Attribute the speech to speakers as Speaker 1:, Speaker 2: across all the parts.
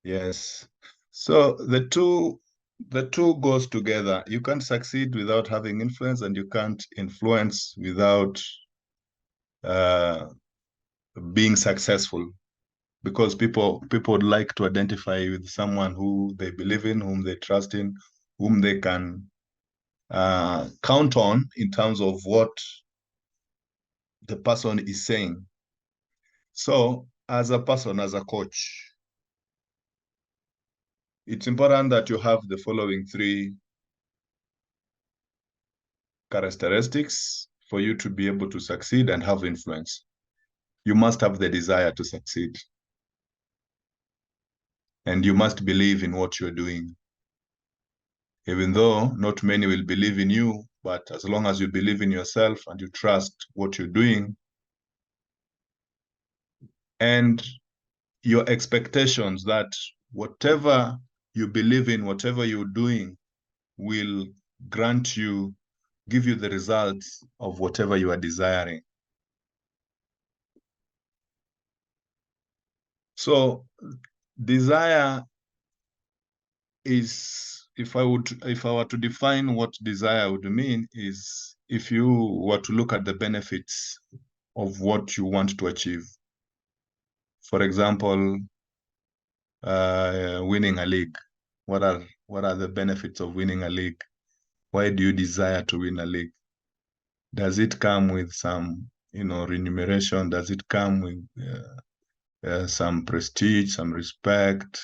Speaker 1: Yes. So the two goes together. You can't succeed without having influence, and you can't influence without uh, being successful. Because people would like to identify with someone who they believe in, whom they trust in, whom they can count on in terms of what the person is saying. So, as a person, as a coach, it's important that you have the following three characteristics for you to be able to succeed and have influence. You must have the desire to succeed, and you must believe in what you're doing. Even though not many will believe in you, but as long as you believe in yourself and you trust what you're doing, and your expectations that whatever you believe in, whatever you're doing, will grant you, give you the results of whatever you are desiring. So desire is, if I were to define what desire would mean, is if you were to look at the benefits of what you want to achieve. For example, winning a league. What are the benefits of winning a league? Why do you desire to win a league? Does it come with some, remuneration? Does it come with some prestige, some respect?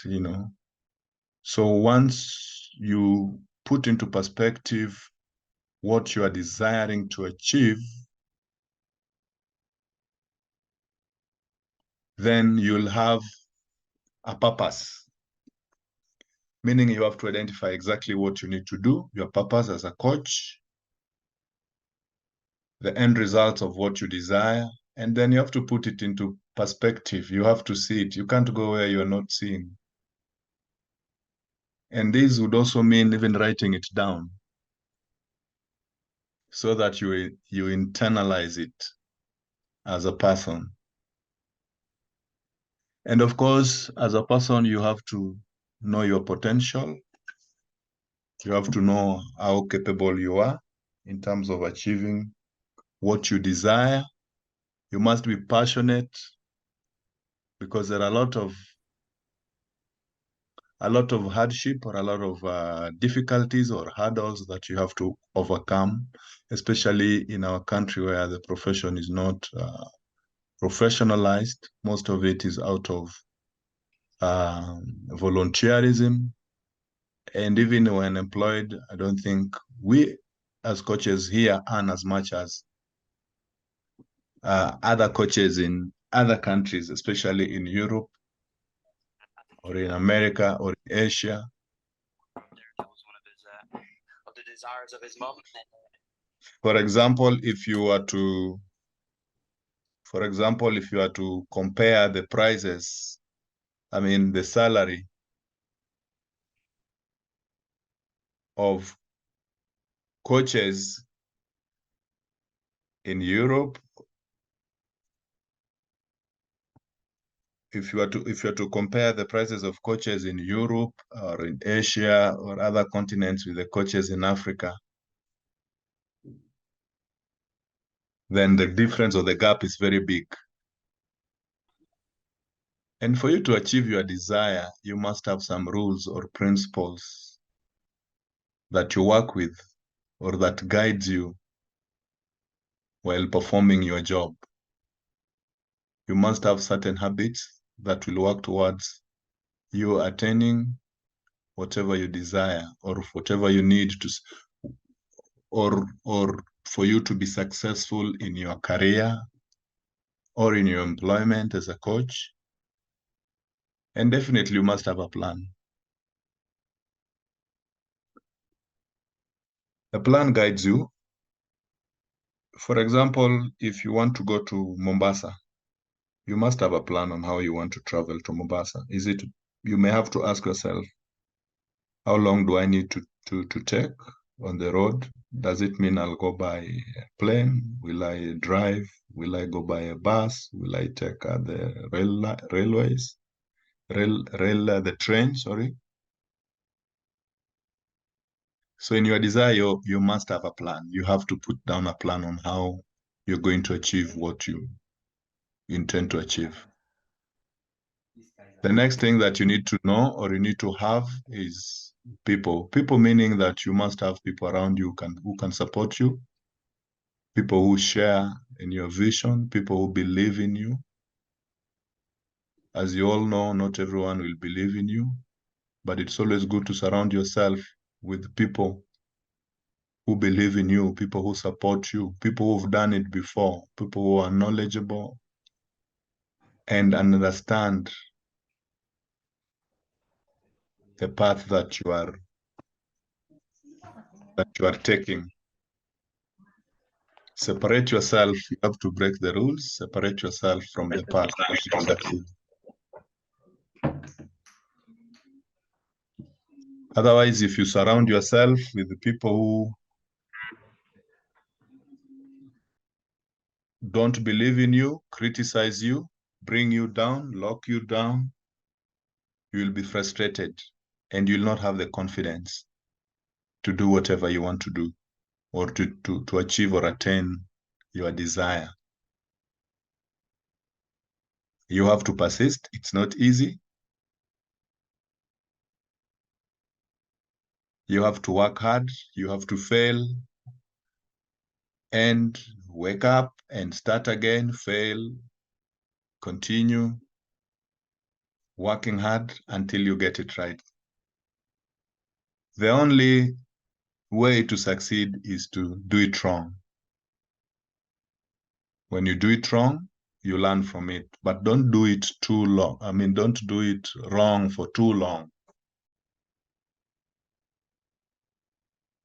Speaker 1: So once you put into perspective what you are desiring to achieve, then you'll have a purpose. Meaning you have to identify exactly what you need to do, your purpose as a coach, the end results of what you desire, and then you have to put it into perspective. You have to see it. You can't go where you're not seeing. And this would also mean even writing it down so that you internalize it as a person. And of course, as a person, you have to know your potential. You have to know how capable you are in terms of achieving what you desire. You must be passionate, because there are a lot of hardship, or a lot of difficulties or hurdles that you have to overcome, especially in our country where the profession is not professionalized. Most of it is out of volunteerism. And even when employed, I don't think we as coaches here earn as much as other coaches in other countries, especially in Europe or in America or in Asia.
Speaker 2: Of the desires of his mom.
Speaker 1: For example, if you were to compare the prices, the salary of coaches in Europe, if you are to compare the prices of coaches in Europe or in Asia or other continents with the coaches in Africa, then the difference or the gap is very big. And for you to achieve your desire, you must have some rules or principles that you work with or that guides you while performing your job. You must have certain habits that will work towards you attaining whatever you desire, or whatever you need to, or for you to be successful in your career or in your employment as a coach. And definitely you must have a plan. The plan guides you. For example, if you want to go to Mombasa, you must have a plan on how you want to travel to Mombasa. You may have to ask yourself, how long do I need to take on the road? Does it mean I'll go by a plane? Will I drive? Will I go by a bus? Will I take the railways? the train, sorry. So in your desire, you must have a plan. You have to put down a plan on how you're going to achieve what you intend to achieve. The next thing that you need to know or you need to have is people. People meaning that you must have people around you who can support you, people who share in your vision, people who believe in you. As you all know, not everyone will believe in you, but it's always good to surround yourself with people who believe in you, people who support you, people who've done it before, people who are knowledgeable and understand the path that you are taking. Separate yourself. You have to break the rules. Separate yourself from the path for you to succeed. Otherwise, if you surround yourself with the people who don't believe in you, criticize you, bring you down, lock you down, you will be frustrated and you'll not have the confidence to do whatever you want to do or to achieve or attain your desire. You have to persist. It's not easy. You have to work hard. You have to fail and wake up and start again, fail, continue working hard until you get it right. The only way to succeed is to do it wrong. When you do it wrong, you learn from it, but don't do it too long. I mean, don't do it wrong for too long.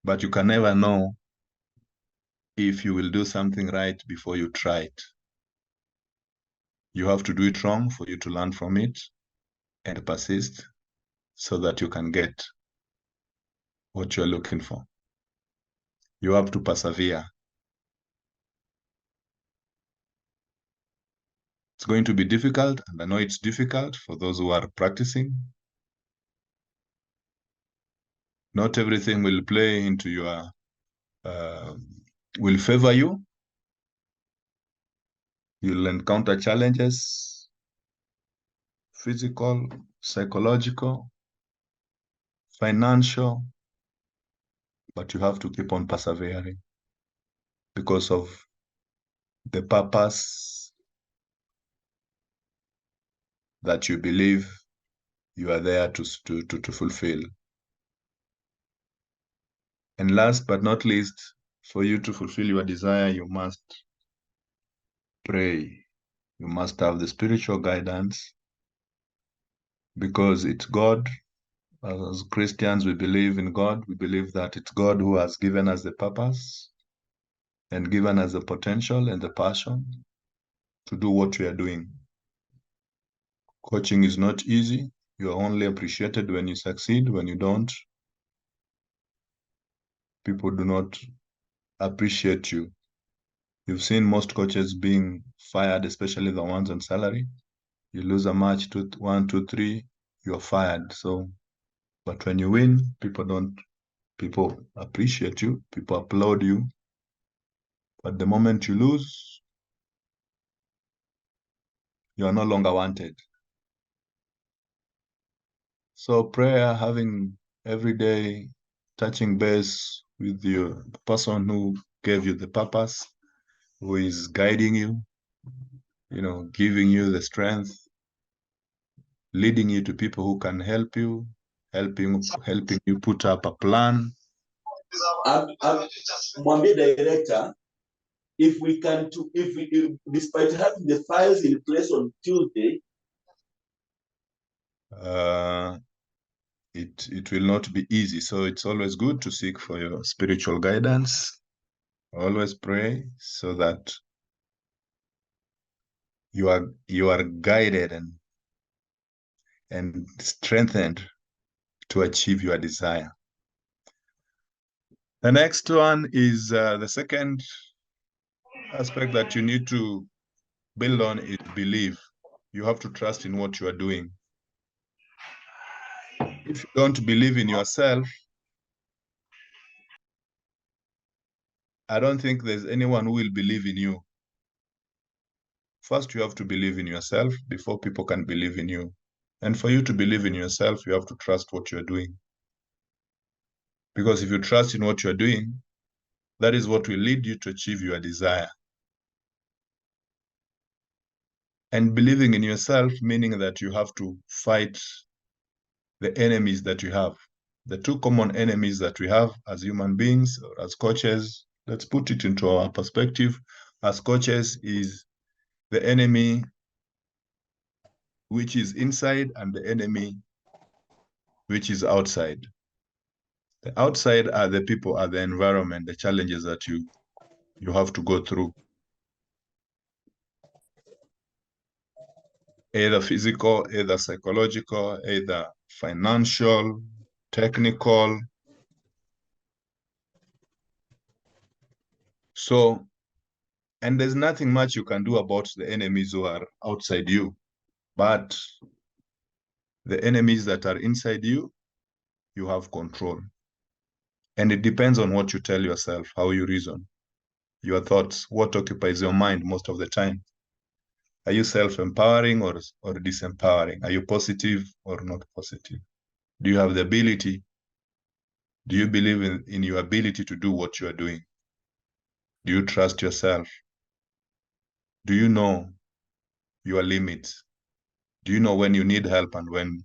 Speaker 1: But you can never know if you will do something right before you try it. You have to do it wrong for you to learn from it and persist so that you can get what you're looking for. You have to persevere. It's going to be difficult, and I know it's difficult for those who are practicing. Not everything will play into your, will favor you. You'll encounter challenges, physical, psychological, financial, but you have to keep on persevering because of the purpose that you believe you are there to fulfill. And last but not least, for you to fulfill your desire, you must pray. You must have the spiritual guidance because it's God. As Christians, we believe in God. We believe that it's God who has given us the purpose and given us the potential and the passion to do what we are doing. Coaching is not easy. You are only appreciated when you succeed. When you don't, people do not appreciate you. You've seen most coaches being fired, especially the ones on salary. You lose a match, 1, 2, 3, you're fired. So, but when you win, people appreciate you, people applaud you. But the moment you lose, you are no longer wanted. So prayer, having every day touching base with the person who gave you the purpose, who is guiding you, giving you the strength, leading you to people who can help you, helping you put up a plan.
Speaker 3: Mwambie director, if despite having the files in place on Tuesday,
Speaker 1: it will not be easy. So it's always good to seek for your spiritual guidance. Always pray so that you are guided and strengthened to achieve your desire. The next one is the second aspect that you need to build on is belief. You have to trust in what you are doing. If you don't believe in yourself, I don't think there's anyone who will believe in you. First, you have to believe in yourself before people can believe in you. And for you to believe in yourself, you have to trust what you're doing. Because if you trust in what you're doing, that is what will lead you to achieve your desire. And believing in yourself, meaning that you have to fight the enemies that you have. The two common enemies that we have as human beings or as coaches, let's put it into our perspective. As coaches is the enemy which is inside and the enemy which is outside. The outside are the people, are the environment, the challenges that you have to go through. Either physical, either psychological, either financial, technical. So, and there's nothing much you can do about the enemies who are outside you, but the enemies that are inside you, you have control. And it depends on what you tell yourself, how you reason, your thoughts, what occupies your mind most of the time. Are you self-empowering or disempowering? Are you positive or not positive? Do you have the ability? Do you believe in your ability to do what you are doing? Do you trust yourself? Do you know your limits? Do you know when you need help and when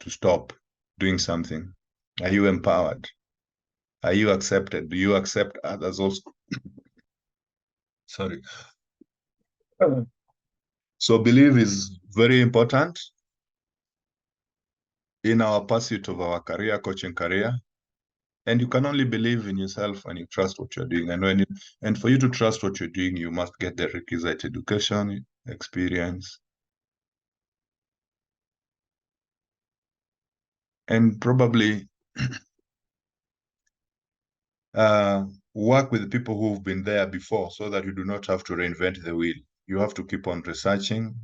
Speaker 1: to stop doing something? Are you empowered? Are you accepted? Do you accept others also? Sorry. So belief is very important in our pursuit of our career, coaching career. And you can only believe in yourself when you trust what you're doing. And for you to trust what you're doing, you must get the requisite education, experience, and probably work with people who've been there before so that you do not have to reinvent the wheel. You have to keep on researching,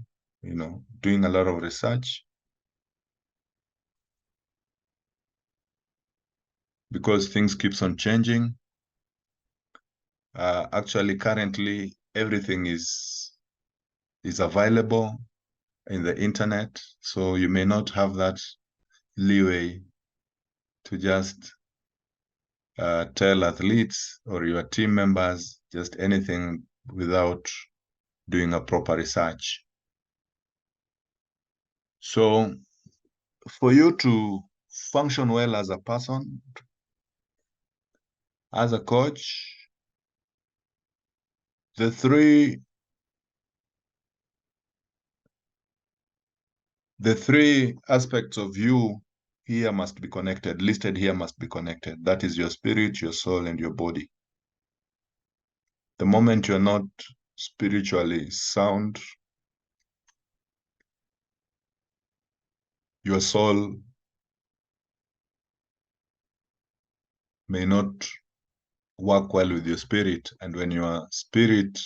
Speaker 1: doing a lot of research, because things keeps on changing. Actually, currently, everything is available in the internet, so you may not have that leeway to just tell athletes or your team members just anything without doing a proper research. So for you to function well as a person, as a coach, the three aspects of you here must be connected, listed here must be connected. That is your spirit, your soul, and your body. The moment you're not spiritually sound, your soul may not work well with your spirit. And when your spirit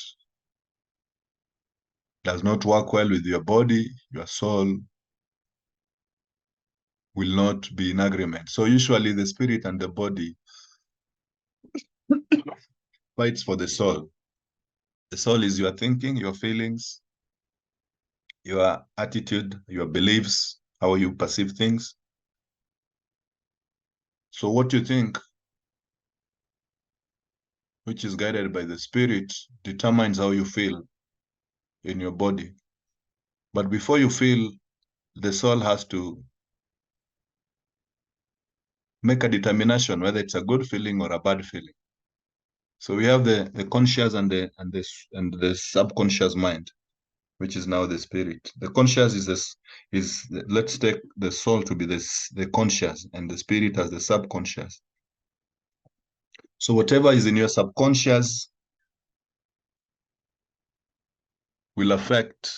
Speaker 1: does not work well with your body, your soul will not be in agreement. So usually the spirit and the body fights for the soul. The soul is your thinking, your feelings, your attitude, your beliefs, how you perceive things. So what you think, which is guided by the spirit, determines how you feel in your body. But before you feel, the soul has to make a determination whether it's a good feeling or a bad feeling. So we have the conscious and the subconscious mind, which is now the spirit. The conscious is let's take the soul to be the conscious and the spirit as the subconscious. So whatever is in your subconscious will affect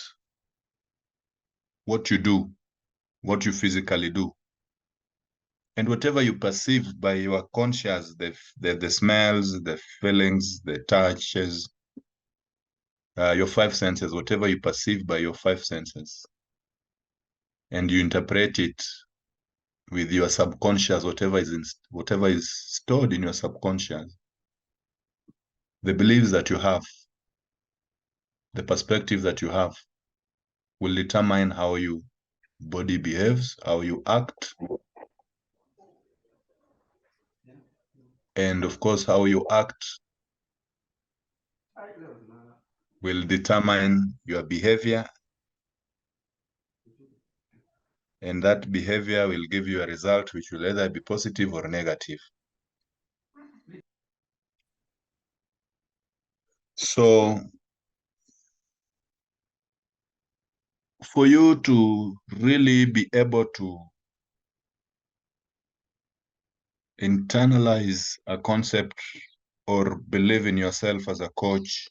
Speaker 1: what you do, what you physically do. And whatever you perceive by your conscious, the smells, the feelings, the touches, your five senses, whatever you perceive by your five senses, and you interpret it with your subconscious, whatever is stored in your subconscious, the beliefs that you have, the perspective that you have, will determine how your body behaves, how you act, and of course, how you act will determine your behavior, and that behavior will give you a result which will either be positive or negative. So for you to really be able to internalize a concept or believe in yourself as a coach,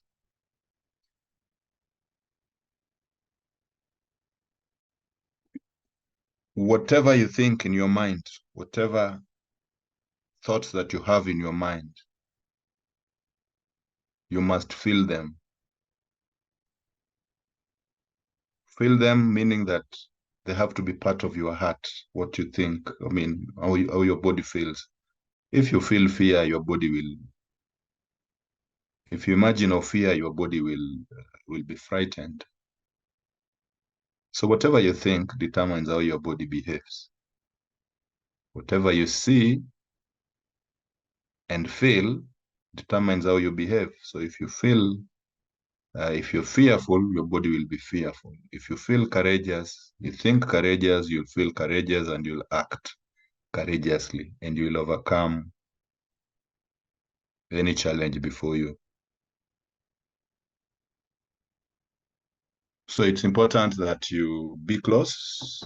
Speaker 1: whatever you think in your mind, whatever thoughts that you have in your mind, you must feel them. Feel them meaning that they have to be part of your heart, what you think, I mean, how your body feels. If you feel fear, your body will, if you imagine of fear, your body will be frightened. So whatever you think determines how your body behaves. Whatever you see and feel determines how you behave. So if you feel, if you're fearful, your body will be fearful. If you feel courageous, you think courageous, you'll feel courageous and you'll act courageously and you'll overcome any challenge before you. So it's important that you be close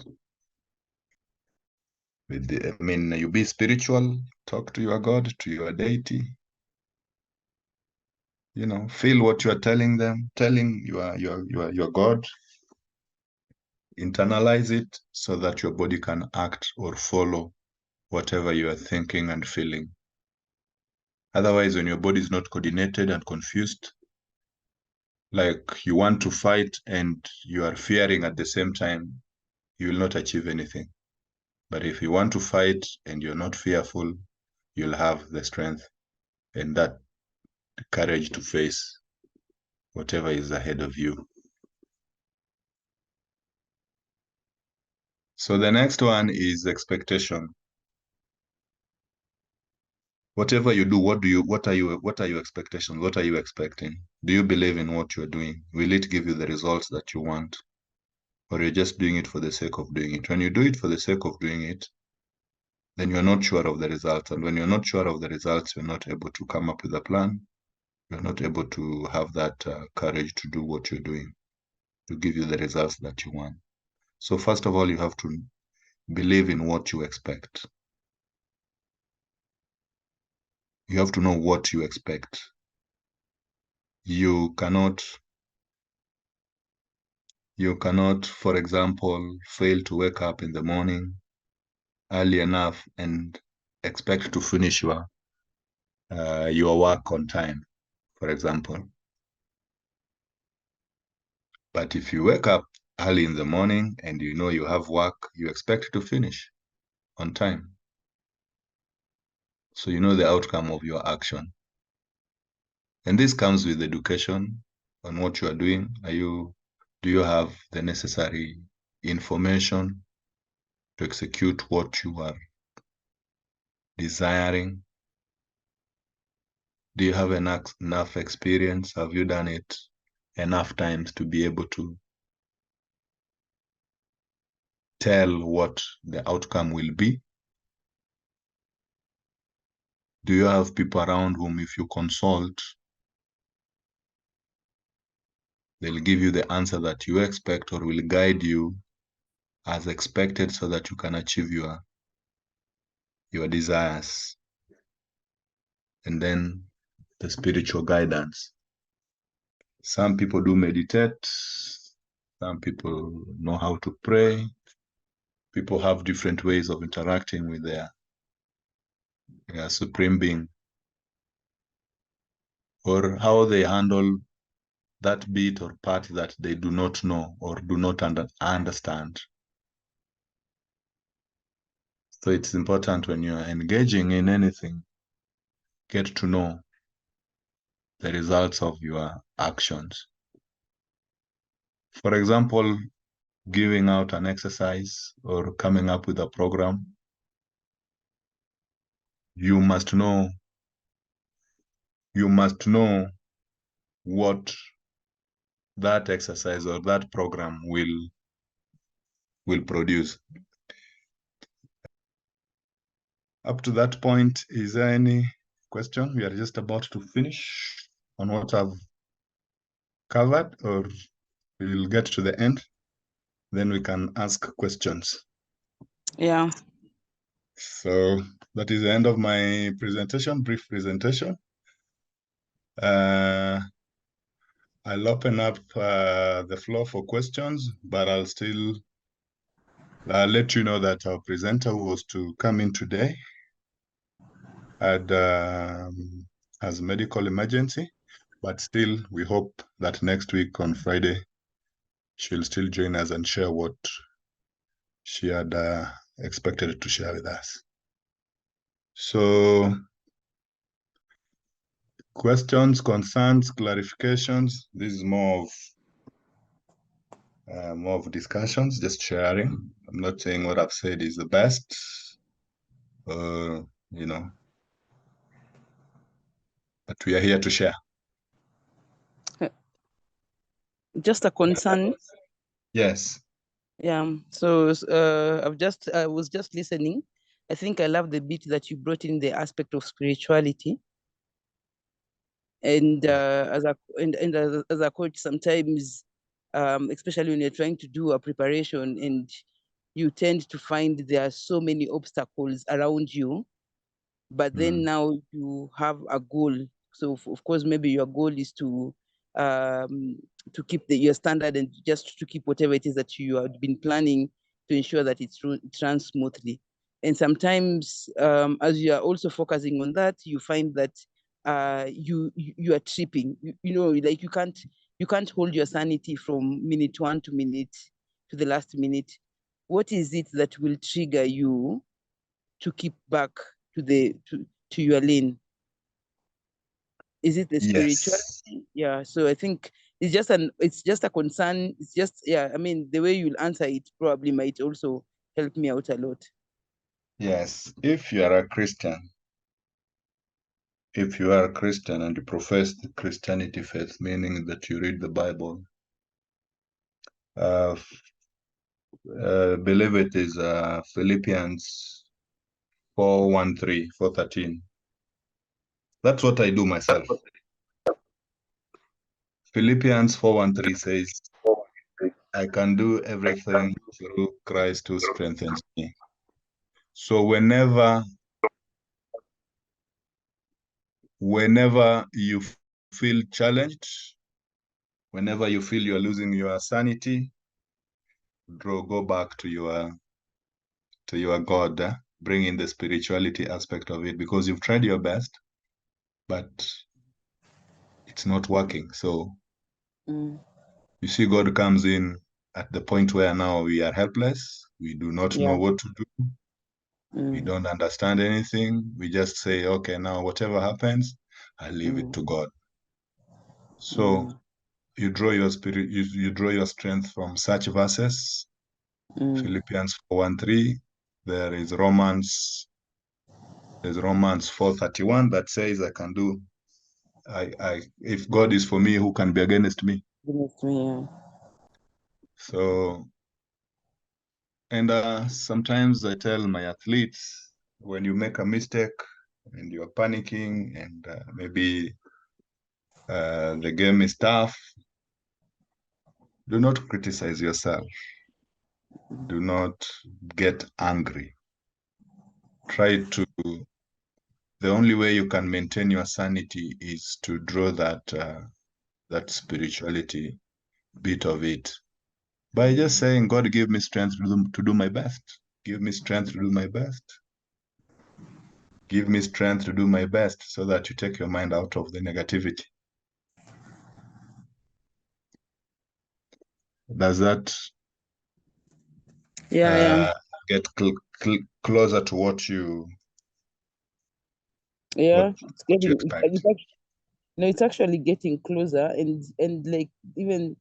Speaker 1: with the, I mean, you be spiritual, talk to your God, to your deity. You know, feel what you are telling them, telling your God. Internalize it so that your body can act or follow whatever you are thinking and feeling. Otherwise, when your body is not coordinated and confused, like you want to fight and you are fearing at the same time, you will not achieve anything. But if you want to fight and you're not fearful, you'll have the strength and that courage to face whatever is ahead of you. So the next one is expectation. Whatever you do, what are your expectations? What are you expecting? Do you believe in what you're doing? Will it give you the results that you want? Or you're just doing it for the sake of doing it? When you do it for the sake of doing it, then you're not sure of the results. And when you're not sure of the results, you're not able to come up with a plan. You're not able to have that courage to do what you're doing, to give you the results that you want. So first of all, you have to believe in what you expect. You have to know what you expect. You cannot, for example, fail to wake up in the morning early enough and expect to finish your work on time, for example. But if you wake up early in the morning and you know you have work, you expect to finish on time. So you know the outcome of your action. And this comes with education on what you are doing. Do you have the necessary information to execute what you are desiring? Do you have enough experience? Have you done it enough times to be able to tell what the outcome will be? Do you have people around whom if you consult, they'll give you the answer that you expect or will guide you as expected so that you can achieve your desires? And then the spiritual guidance. Some people do meditate. Some people know how to pray. People have different ways of interacting with their supreme being, or how they handle that bit or part that they do not know or do not understand. So it's important when you are engaging in anything, get to know the results of your actions. For example, giving out an exercise or coming up with a program, you must know what that exercise or that program will produce. Up to that point, is there any question? We are just about to finish on what I've covered, or we'll get to the end, then we can ask questions.
Speaker 4: Yeah.
Speaker 1: So that is the end of my presentation, brief presentation. I'll open up the floor for questions, but I'll still let you know that our presenter who was to come in today has medical emergency, but still we hope that next week on Friday, she'll still join us and share what she had expected to share with us. So questions, concerns, clarifications, this is more of discussions, just sharing. I'm not saying what I've said is the best, you know, but we are here to share.
Speaker 4: Just a concern.
Speaker 1: Yes.
Speaker 4: Yeah. So I was just listening. I think I love the bit that you brought in the aspect of spirituality. And as a coach, sometimes, especially when you're trying to do a preparation and you tend to find there are so many obstacles around you, but then now you have a goal. So of course, maybe your goal is to keep your standard and just to keep whatever it is that you have been planning to ensure that it runs smoothly. And sometimes, as you are also focusing on that, you find that you are tripping. You know, like you can't hold your sanity from minute 1 to the last minute. What is it that will trigger you to keep back to your lane? Is it the spirituality?
Speaker 1: Yes.
Speaker 4: Yeah. So I think it's just a concern. It's just, yeah, I mean, the way you'll answer it probably might also help me out a lot.
Speaker 1: Yes. If you are a Christian, and you profess the Christianity faith, meaning that you read the Bible, believe it is Philippians 4:13. That's what I do myself. Philippians 4:13 says, I can do everything through Christ who strengthens me. So whenever you feel challenged, whenever you feel you're losing your sanity, go back to your God, bring in the spirituality aspect of it, because you've tried your best, but it's not working. So you see, God comes in at the point where now we are helpless. We do not know what to do. We don't understand anything. We just say, okay, now whatever happens, I leave it to God. So you draw your you draw your strength from such verses. Philippians 4:13. There's Romans 4:31 that says, I can do, if God is for me, who can be against me?
Speaker 4: Against me, yeah.
Speaker 1: So, and sometimes I tell my athletes, when you make a mistake and you're panicking and maybe the game is tough, do not criticize yourself. Do not get angry. The only way you can maintain your sanity is to draw that spirituality bit of it by just saying, God, give me strength to do my best. Give me strength to do my best. Give me strength to do my best, so that you take your mind out of the negativity. Does that
Speaker 4: yeah
Speaker 1: get closer to what you
Speaker 4: Yeah,
Speaker 1: what
Speaker 4: it's
Speaker 1: you
Speaker 4: getting
Speaker 1: expect.
Speaker 4: no, it's actually getting closer, and like even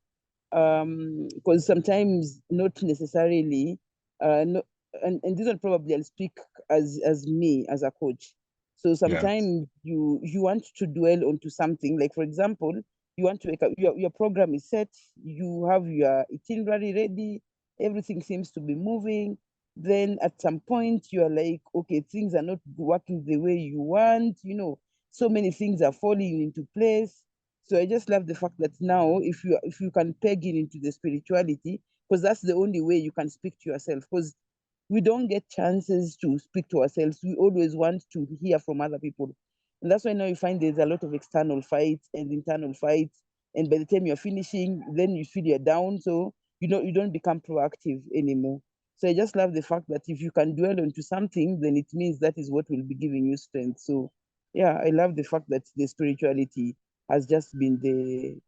Speaker 4: because sometimes not necessarily no, and this one probably I'll speak as me as a coach. So
Speaker 1: Yeah.
Speaker 4: sometimes you want to dwell onto something, like for example, you want to wake up, your program is set, you have your itinerary ready, everything seems to be moving. Then at some point you are like, okay, things are not working the way you want, so many things are falling into place. So I just love the fact that now, if you can peg it into the spirituality, because that's the only way you can speak to yourself. Because we don't get chances to speak to ourselves. We always want to hear from other people, and that's why now you find there's a lot of external fights and internal fights. And by the time you're finishing, then you feel you're down, so you don't become proactive anymore. So I just love the fact that if you can dwell onto something, then it means that is what will be giving you strength. So yeah, I love the fact that the spirituality has just been the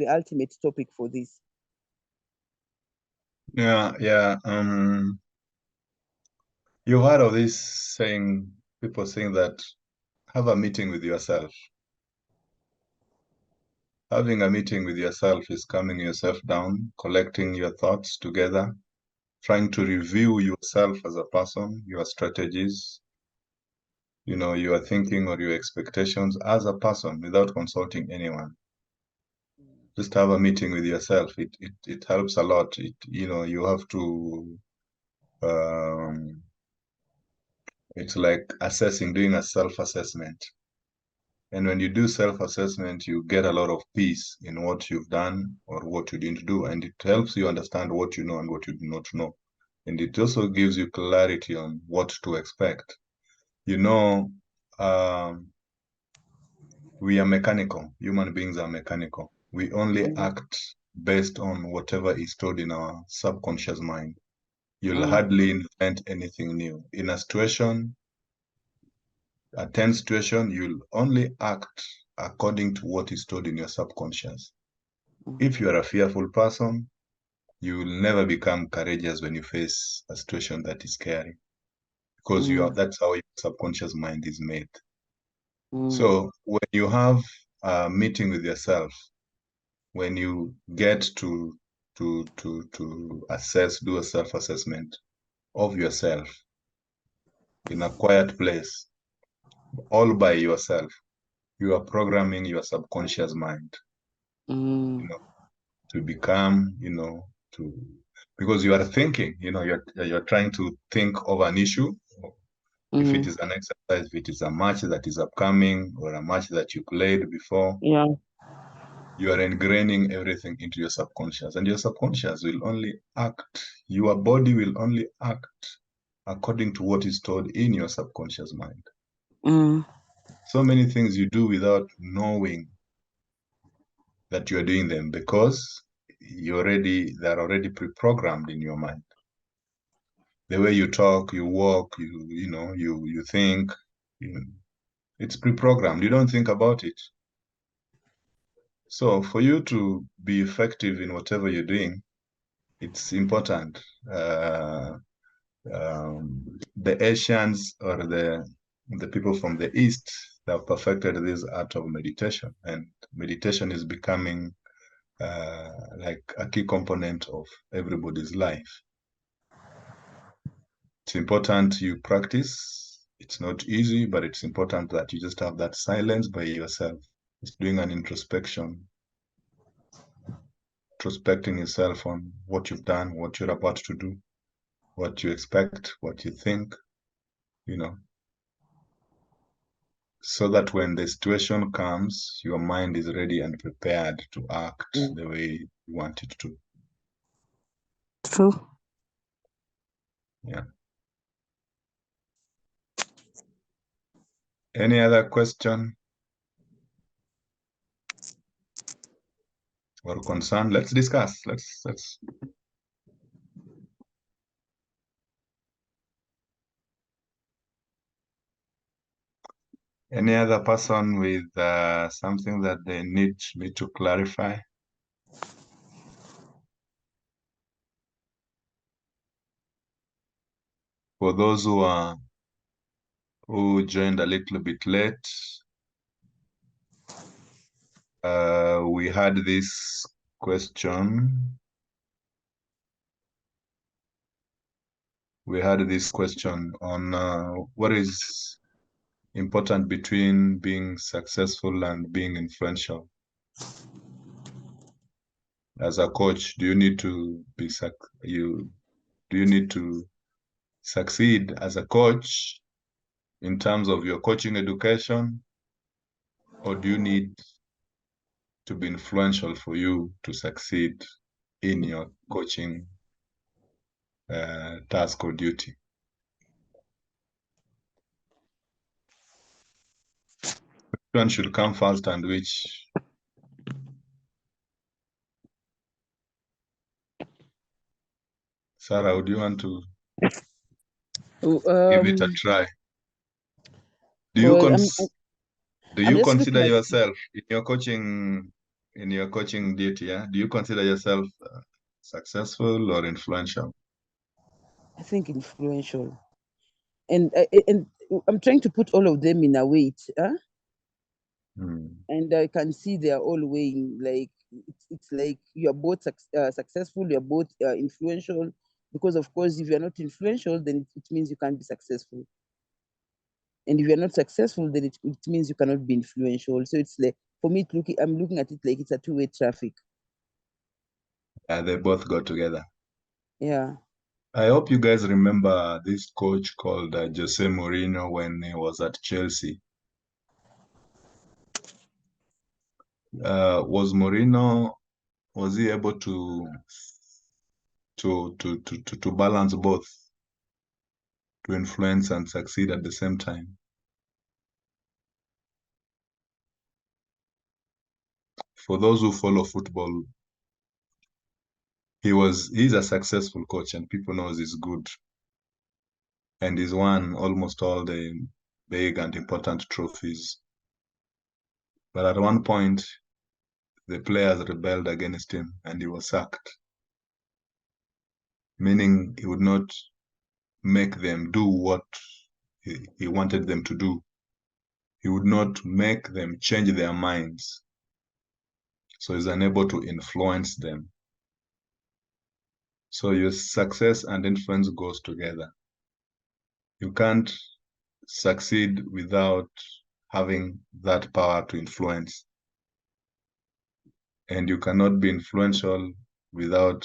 Speaker 4: ultimate topic for this.
Speaker 1: Yeah. You've heard of this saying, people saying that have a meeting with yourself. Having a meeting with yourself is calming yourself down, collecting your thoughts together, trying to review yourself as a person, your strategies, your thinking or your expectations as a person without consulting anyone. Just have a meeting with yourself. It helps a lot. You have to it's like doing a self-assessment. And when you do self-assessment, you get a lot of peace in what you've done or what you didn't do. And it helps you understand what you know and what you do not know. And it also gives you clarity on what to expect. Um, we are mechanical. Human beings are mechanical. We only
Speaker 4: Mm,
Speaker 1: act based on whatever is stored in our subconscious mind. You'll
Speaker 4: mm,
Speaker 1: hardly invent anything new. In a tense situation, you'll only act according to what is stored in your subconscious.
Speaker 4: mm,
Speaker 1: If you are a fearful person, you will never become courageous when you face a situation that is scary, because
Speaker 4: mm,
Speaker 1: that's how your subconscious mind is made.
Speaker 4: mm,
Speaker 1: So when you have a meeting with yourself, when you get to do a self-assessment of yourself in a quiet place, all by yourself, you are programming your subconscious mind,
Speaker 4: mm,
Speaker 1: to become, to because you are thinking, you're trying to think of an issue. If it
Speaker 4: mm.
Speaker 1: is an exercise, if it is a match that is upcoming or a match that you played before,
Speaker 4: Yeah.
Speaker 1: you are ingraining everything into your subconscious, and your subconscious will only act, your body will only act according to what is stored in your subconscious mind.
Speaker 4: Mm,
Speaker 1: So many things you do without knowing that you are doing them, because they're already pre-programmed in your mind. The way you talk, you walk, you think, it's pre-programmed. You don't think about it. So for you to be effective in whatever you're doing, it's important. The Asians, or the people from the East, they have perfected this art of meditation, and meditation is becoming like a key component of everybody's life. It's important you practice. It's not easy, but it's important that you just have that silence by yourself. It's doing an introspecting yourself on what you've done, what you're about to do, what you expect, what you think, you know, so that when the situation comes, your mind is ready and prepared to act
Speaker 4: mm.
Speaker 1: the way you want it to.
Speaker 4: True.
Speaker 1: Yeah. Any other question or concern? Let's discuss. Let's. Any other person with something that they need me to clarify? . For those who joined a little bit late, we had this question. We had this question on what is important between being successful and being influential. As a coach, do you need to succeed as a coach in terms of your coaching education, or do you need to be influential for you to succeed in your coaching task or duty? Which one should come first and which? Sarah, would you want to give it a try? Do you
Speaker 4: Well,
Speaker 1: do
Speaker 4: I'm
Speaker 1: you
Speaker 4: just
Speaker 1: consider
Speaker 4: looking at
Speaker 1: yourself in your coaching duty? Yeah, do you consider yourself successful or influential?
Speaker 4: I think influential, and I'm trying to put all of them in a weight, and I can see they are all weighing. Like it's like you are both successful, you are both influential. Because of course, if you are not influential, then it means you can't be successful. And if you're not successful, then it means you cannot be influential. So it's like, for me, I'm looking at it like it's a two-way traffic.
Speaker 1: They both go together.
Speaker 4: Yeah.
Speaker 1: I hope you guys remember this coach called Jose Mourinho when he was at Chelsea. Was he able to balance both, to influence and succeed at the same time? For those who follow football, he's a successful coach and people knows he's good. And he's won almost all the big and important trophies. But at one point, the players rebelled against him and he was sacked, meaning he would not make them do what he wanted them to do. He would not make them change their minds. So he's unable to influence them. So your success and influence goes together. You can't succeed without having that power to influence. And you cannot be influential without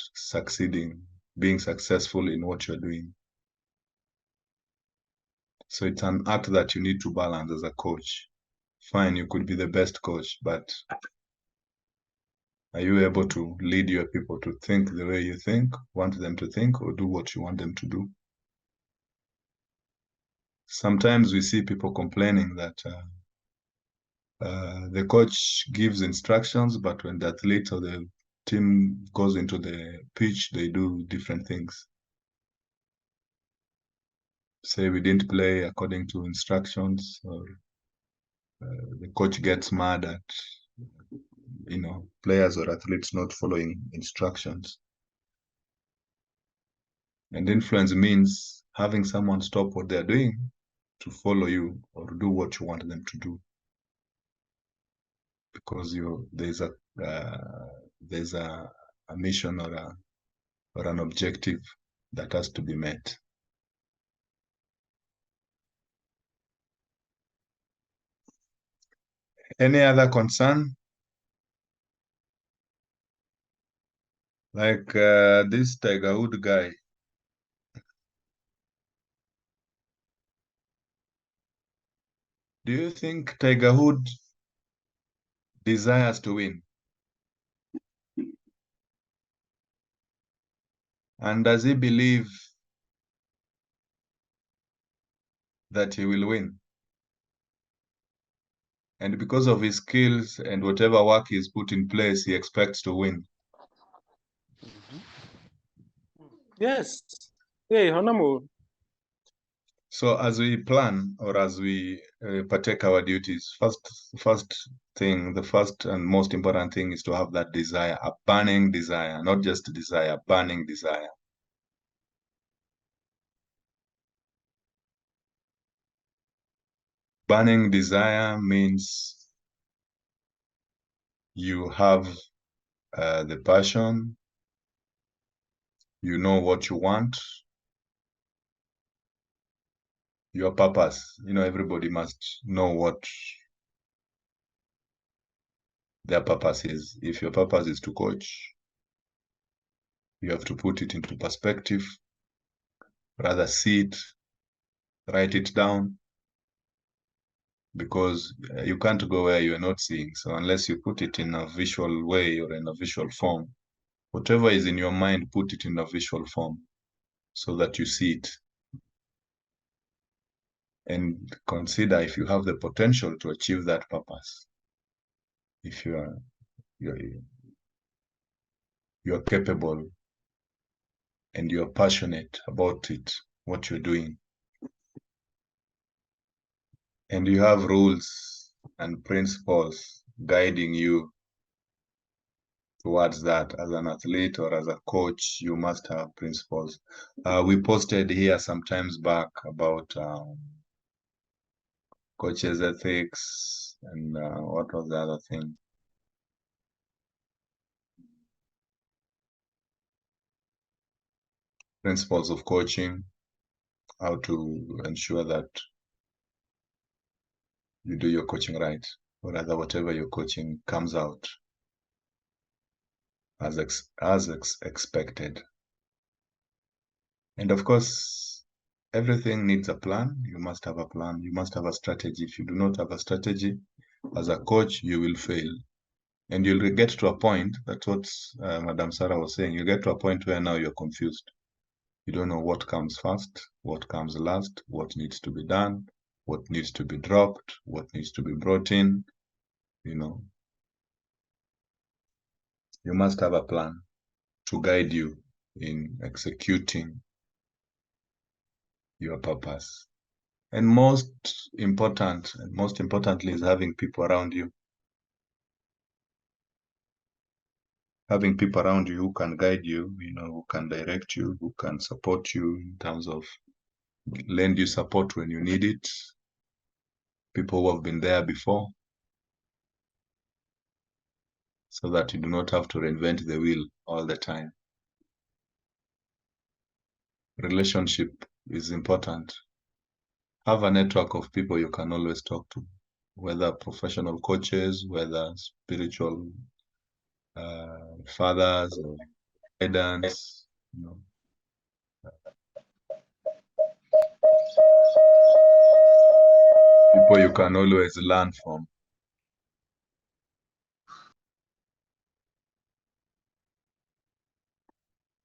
Speaker 1: being successful in what you're doing. So it's an art that you need to balance as a coach. Fine, you could be the best coach, but are you able to lead your people to think the way you want them to think, or do what you want them to do? Sometimes we see people complaining that the coach gives instructions, but when the athlete or the team goes into the pitch, they do different things. Say we didn't play according to instructions, or the coach gets mad at players or athletes not following instructions. And influence means having someone stop what they're doing to follow you or do what you want them to do, because there's a mission or an objective that has to be met. Any other concern? Like this Tiger Woods guy. Do you think Tiger Woods desires to win? And does he believe that he will win? And because of his skills and whatever work he's put in place, he expects to win.
Speaker 5: Yes. Hey, Honamu.
Speaker 1: So as we plan or as we partake our duties, the first and most important thing is to have that desire, a burning desire, not just desire, burning desire. Burning desire means you have the passion, you know what you want, your purpose. Everybody must know what their purpose is. If your purpose is to coach, you have to put it into perspective, rather see it, write it down, because you can't go where you are not seeing. So unless you put it in a visual way or in a visual form, whatever is in your mind, put it in a visual form so that you see it. And consider if you have the potential to achieve that purpose. If you're capable and you're passionate about it, what you're doing. And you have rules and principles guiding you towards that. As an athlete or as a coach, you must have principles. We posted here sometimes back about coaches' ethics and what was the other thing? Principles of coaching, how to ensure that you do your coaching right, or rather whatever you're coaching comes out as expected. And of course, everything needs a plan. You must have a plan. You must have a strategy. If you do not have a strategy, as a coach, you will fail. And you'll get to a point, that's what Madam Sarah was saying, you get to a point where now you're confused. You don't know what comes first, what comes last, what needs to be done, what needs to be dropped, what needs to be brought in. You must have a plan to guide you in executing your purpose. And most importantly is having people around you. Having people around you who can guide you, who can direct you, who can support you in terms of lend you support when you need it. People who have been there before, so that you do not have to reinvent the wheel all the time. Relationship is important. Have a network of people you can always talk to, whether professional coaches, whether spiritual fathers or guidance. People you can always learn from.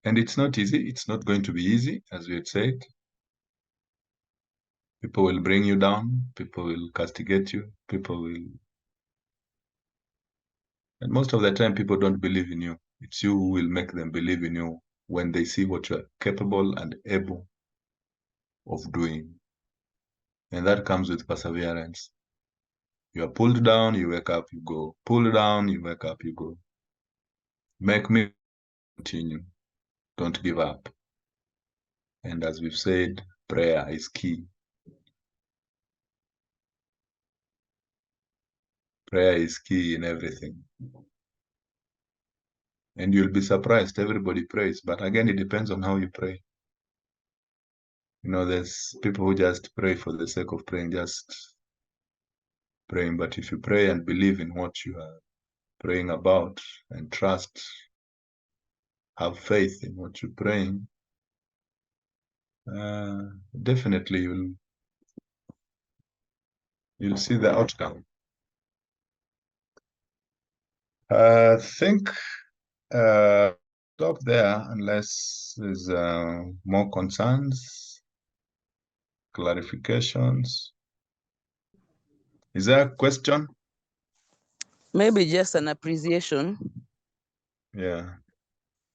Speaker 1: And it's not easy. It's not going to be easy, as we had said. People will bring you down. People will castigate you. People will... And most of the time, people don't believe in you. It's you who will make them believe in you when they see what you're capable and able of doing. And that comes with perseverance. You are pulled down, you wake up, you go. Pulled down, you wake up, you go. Make me continue. Don't give up. And as we've said, prayer is key. Prayer is key in everything. And you'll be surprised, everybody prays. But again, it depends on how you pray. There's people who just pray for the sake of praying, just praying. But if you pray and believe in what you are praying about and trust, have faith in what you're praying, definitely you'll see the outcome. I think stop there unless there's more concerns, clarifications. Is there a question?
Speaker 4: Maybe just an appreciation.
Speaker 1: Yeah.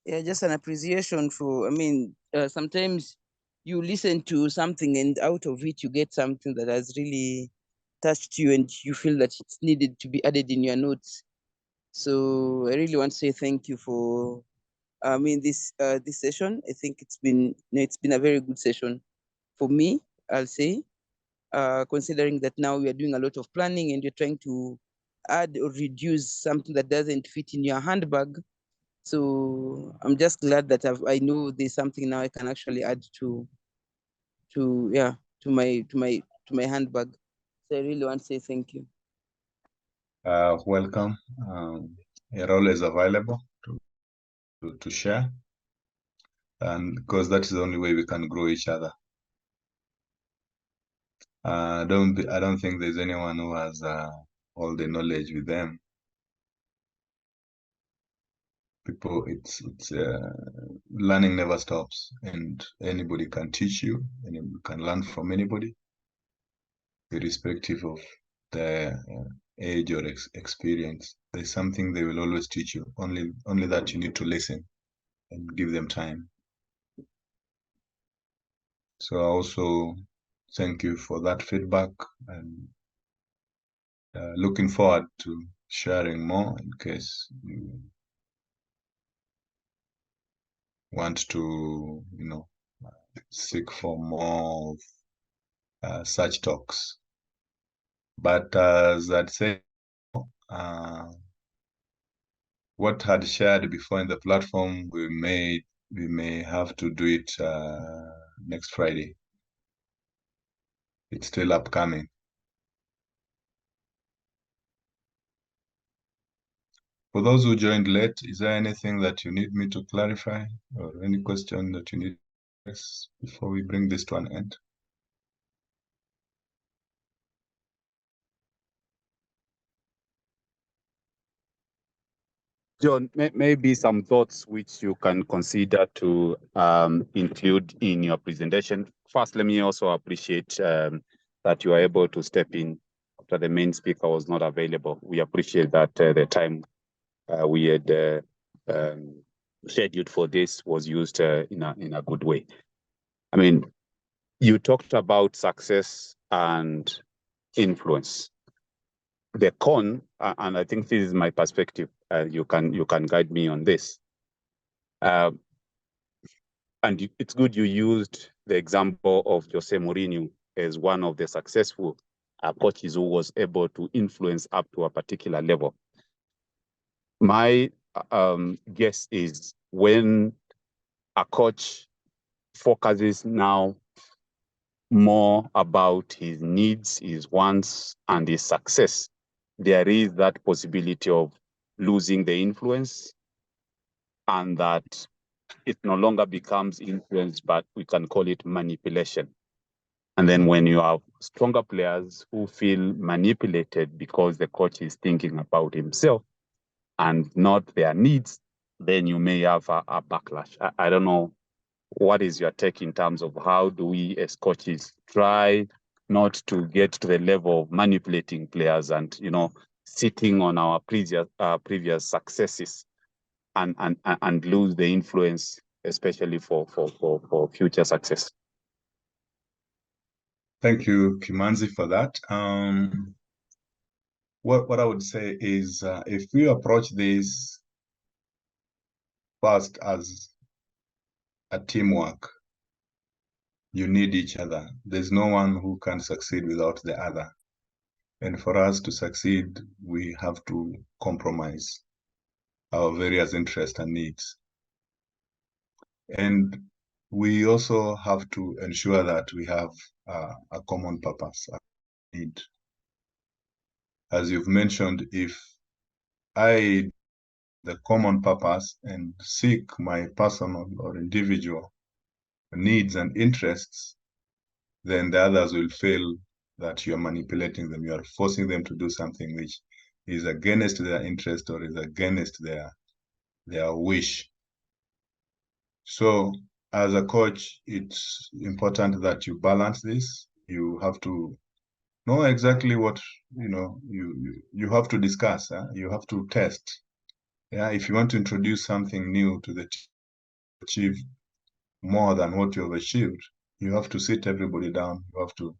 Speaker 4: Yeah, just an appreciation for, sometimes you listen to something and out of it you get something that has really touched you and you feel that it's needed to be added in your notes. So I really want to say thank you for this session. I think it's been a very good session for me, I'll say. considering that now we are doing a lot of planning and you're trying to add or reduce something that doesn't fit in your handbag. So I'm just glad that I know there's something now I can actually add to my handbag. So I really want to say thank you.
Speaker 1: Welcome. You're always available to share, and because that is the only way we can grow each other. I don't think there's anyone who has all the knowledge with them. People, it's learning never stops, and anybody can teach you, and you can learn from anybody, irrespective of their age or experience. There's something they will always teach you. Only that you need to listen and give them time. So I also thank you for that feedback, and looking forward to sharing more in case you want to, seek for more such talks. But as I'd say, what had shared before in the platform, we may have to do it next Friday. It's still upcoming. For those who joined late, is there anything that you need me to clarify or any question that you need to ask before we bring this to an end?
Speaker 6: John, maybe some thoughts which you can consider to include in your presentation. First, let me also appreciate that you are able to step in after the main speaker was not available. We appreciate that the time we had scheduled for this was used in a good way. I mean, you talked about success and influence. The con, and I think this is my perspective, you can guide me on this. And it's good you used the example of Jose Mourinho as one of the successful coaches who was able to influence up to a particular level. My guess is when a coach focuses now more about his needs, his wants, and his success, there is that possibility of losing the influence, and that it no longer becomes influence, but we can call it manipulation. And then when you have stronger players who feel manipulated because the coach is thinking about himself and not their needs, then you may have a backlash. I don't know, what is your take in terms of how do we as coaches try not to get to the level of manipulating players and, sitting on our previous successes and lose the influence, especially for future success?
Speaker 1: Thank you, Kimanzi, for that. What I would say is, if we approach this first as a teamwork, you need each other. There's no one who can succeed without the other. And for us to succeed, we have to compromise our various interests and needs. And we also have to ensure that we have a common purpose, a need. As you've mentioned, if I the common purpose and seek my personal or individual needs and interests, then the others will feel that you're manipulating them, you are forcing them to do something which is against their interest or is against their wish. So as a coach, it's important that you balance this. You have to know exactly what, you have to discuss, you have to test. Yeah, if you want to introduce something new to the team, achieve more than what you have achieved, you have to sit everybody down, you have to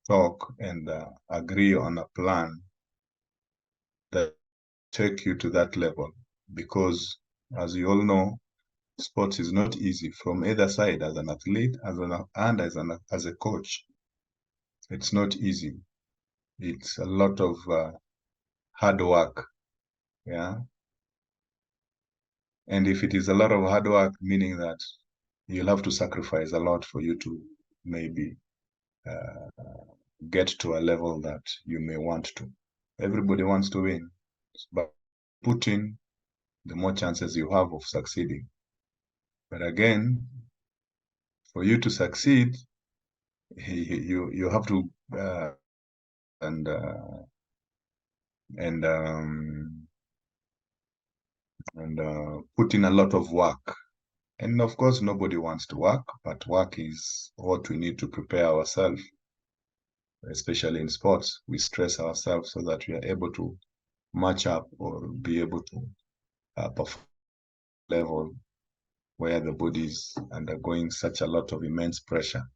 Speaker 1: talk and agree on a plan that take you to that level. Because as you all know, sports is not easy from either side, as an athlete, as a coach. It's not easy. It's a lot of hard work. Yeah. And if it is a lot of hard work, meaning that you'll have to sacrifice a lot for you to maybe get to a level that you may want to. Everybody wants to win, but put in, the more chances you have of succeeding. But again, for you to succeed, you have to and put in a lot of work. And of course, nobody wants to work, but work is what we need to prepare ourselves, especially in sports. We stress ourselves so that we are able to match up or be able to perform level where the body is undergoing such a lot of immense pressure.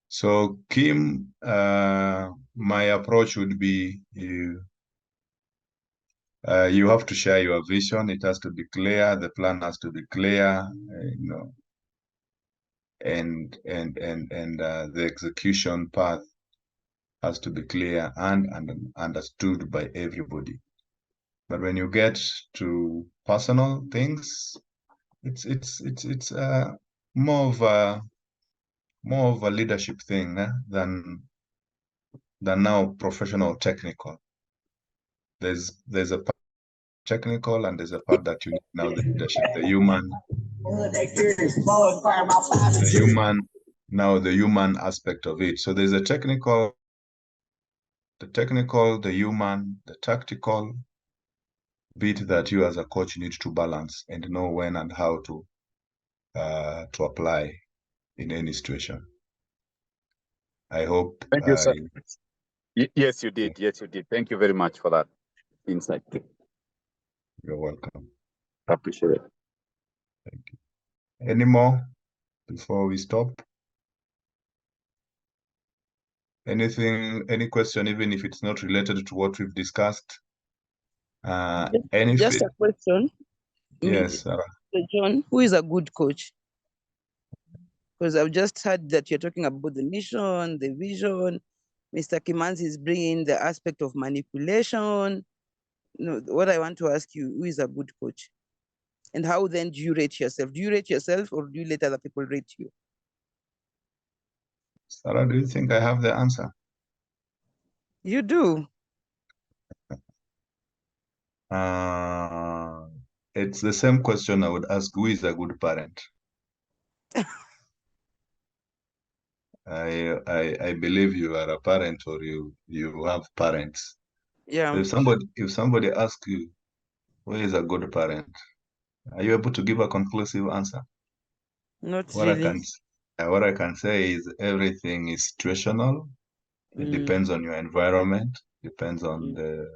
Speaker 1: So, Kim, my approach would be you have to share your vision. It has to be clear. The plan has to be clear, you know, and the execution path has to be clear and understood by everybody. But when you get to personal things, it's more of a leadership thing than now professional technical. There's a part technical and there's a part that you need now, the leadership, the human aspect of it. So there's a technical, the human, the tactical bit that you as a coach need to balance and know when and how to apply in any situation. I hope.
Speaker 6: Thank you, sir. Yes, you did. Yes, you did. Thank you very much for that insight.
Speaker 1: You're welcome.
Speaker 6: I appreciate it.
Speaker 1: Thank you. Any more before we stop? Anything, any question, even if it's not related to what we've discussed?
Speaker 4: Just a question.
Speaker 1: Yes, Sarah.
Speaker 4: John, who is a good coach? Because I've just heard that you're talking about the mission, the vision. Mr. Kimanzi is bringing the aspect of manipulation. No, what I want to ask you, who is a good coach? And how then do you rate yourself? Do you rate yourself or do you let other people rate you?
Speaker 1: Sarah, do you think I have the answer?
Speaker 4: You do.
Speaker 1: It's the same question I would ask, who is a good parent? I believe you are a parent or you have parents.
Speaker 4: Yeah.
Speaker 1: So if somebody asks you, who is a good parent? Are you able to give a conclusive answer?
Speaker 4: Not
Speaker 1: What
Speaker 4: really.
Speaker 1: what I can say is everything is situational. It depends on your environment, depends on the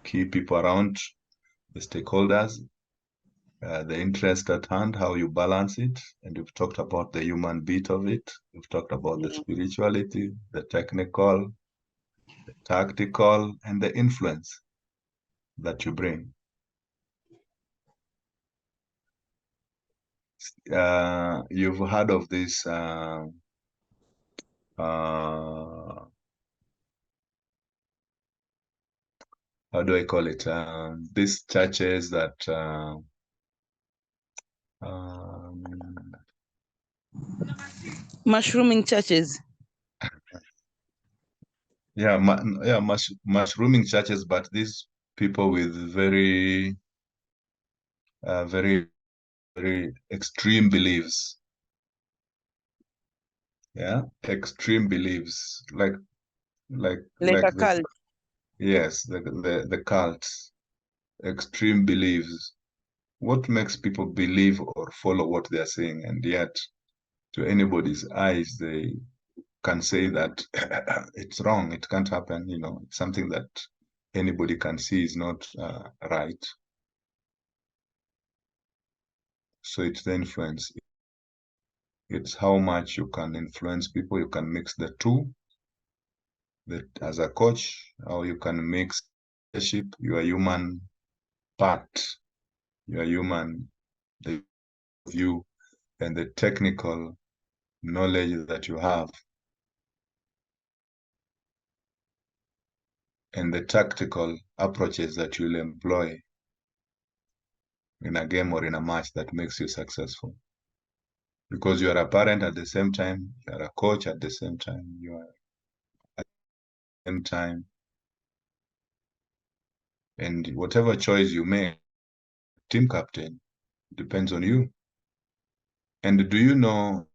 Speaker 1: key people around, the stakeholders, the interest at hand, how you balance it. And we've talked about the human bit of it. We've talked about the spirituality, the technical, the tactical, and the influence that you bring. You've heard of this how do I call it? These churches that
Speaker 4: mushrooming churches.
Speaker 1: Yeah, mushrooming churches, but these people with very, very extreme beliefs. Yeah, extreme beliefs, like
Speaker 4: a cult.
Speaker 1: Yes, the cults, extreme beliefs. What makes people believe or follow what they are saying, and yet, to anybody's eyes, they can say that it's wrong, it can't happen, it's something that anybody can see is not right. So it's the influence. It's how much you can influence people. You can mix the two. That as a coach, how you can mix leadership, your human part, your human, the view, and the technical knowledge that you have and the tactical approaches that you'll employ in a game or in a match that makes you successful. Because you are a parent at the same time, you are a coach at the same time, you are at the same time. And whatever choice you make, team captain, depends on you. And do you know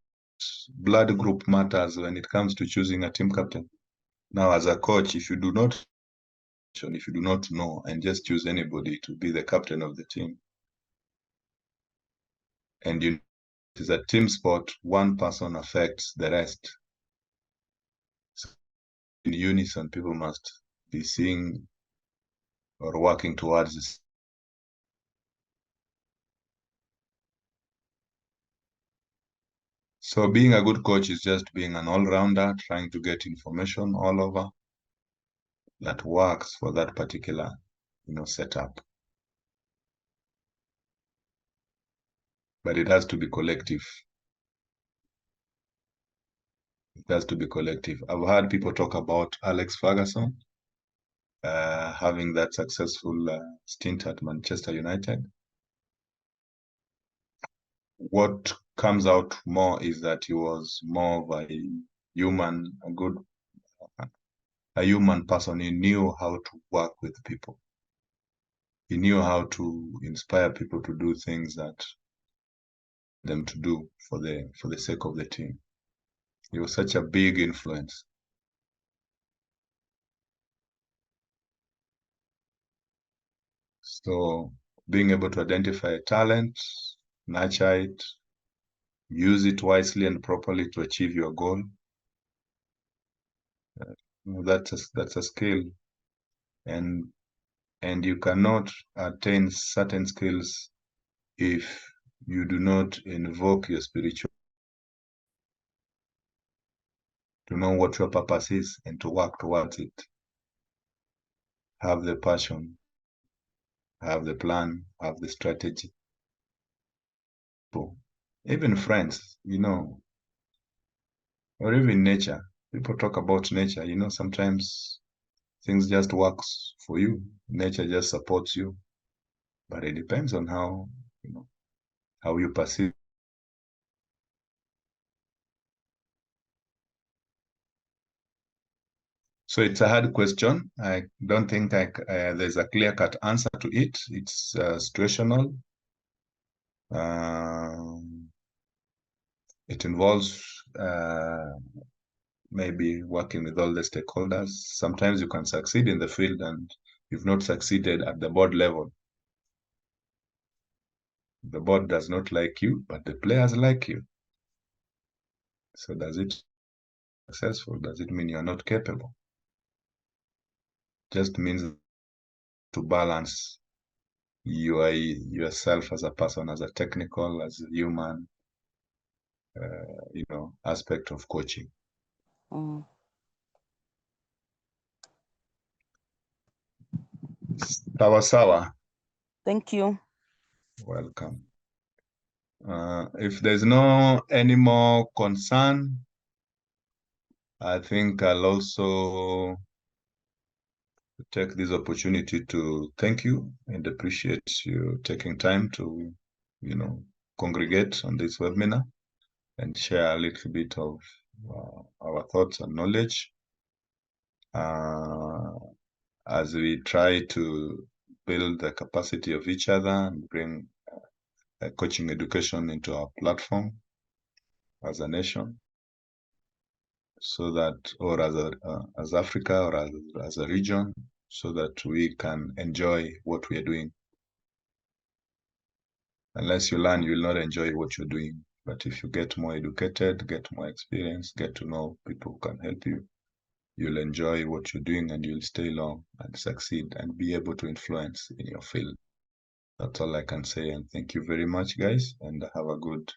Speaker 1: blood group matters when it comes to choosing a team captain? Now, as a coach, if you do not know and just choose anybody to be the captain of the team, and it is a team sport, one person affects the rest. So in unison, people must be seeing or working towards this. So being a good coach is just being an all-rounder, trying to get information all over that works for that particular, setup. But it has to be collective. It has to be collective. I've heard people talk about Alex Ferguson having that successful stint at Manchester United. What comes out more is that he was more of a human person. He knew how to work with people. He knew how to inspire people to do things that them to do for the sake of the team. He was such a big influence. So being able to identify talent, nurture it, use it wisely and properly to achieve your goal, that's a skill. And you cannot attain certain skills if you do not invoke your spiritual, to know what your purpose is and to work towards it. Have the passion, have the plan, have the strategy. Even friends, or even nature. People talk about nature, sometimes things just works for you. Nature just supports you. But it depends on how you perceive. So it's a hard question. I don't think there's a clear-cut answer to it. It's situational. It involves maybe working with all the stakeholders. Sometimes you can succeed in the field and you've not succeeded at the board level. The board does not like you, but the players like you. So does it successful? Does it mean you're not capable? Just means to balance yourself as a person, as a technical, as a human, aspect of coaching.
Speaker 4: Mm.
Speaker 1: Sawa.
Speaker 4: Thank you.
Speaker 1: Welcome. If there's no any more concern, I think I'll also take this opportunity to thank you and appreciate you taking time to, congregate on this webinar and share a little bit of our thoughts and knowledge as we try to build the capacity of each other and bring coaching education into our platform as a nation, so that, or as Africa, or as a region, so that we can enjoy what we are doing. Unless you learn, you will not enjoy what you're doing. But if you get more educated, get more experience, get to know people who can help you, you'll enjoy what you're doing and you'll stay long and succeed and be able to influence in your field. That's all I can say. And thank you very much, guys, and have a good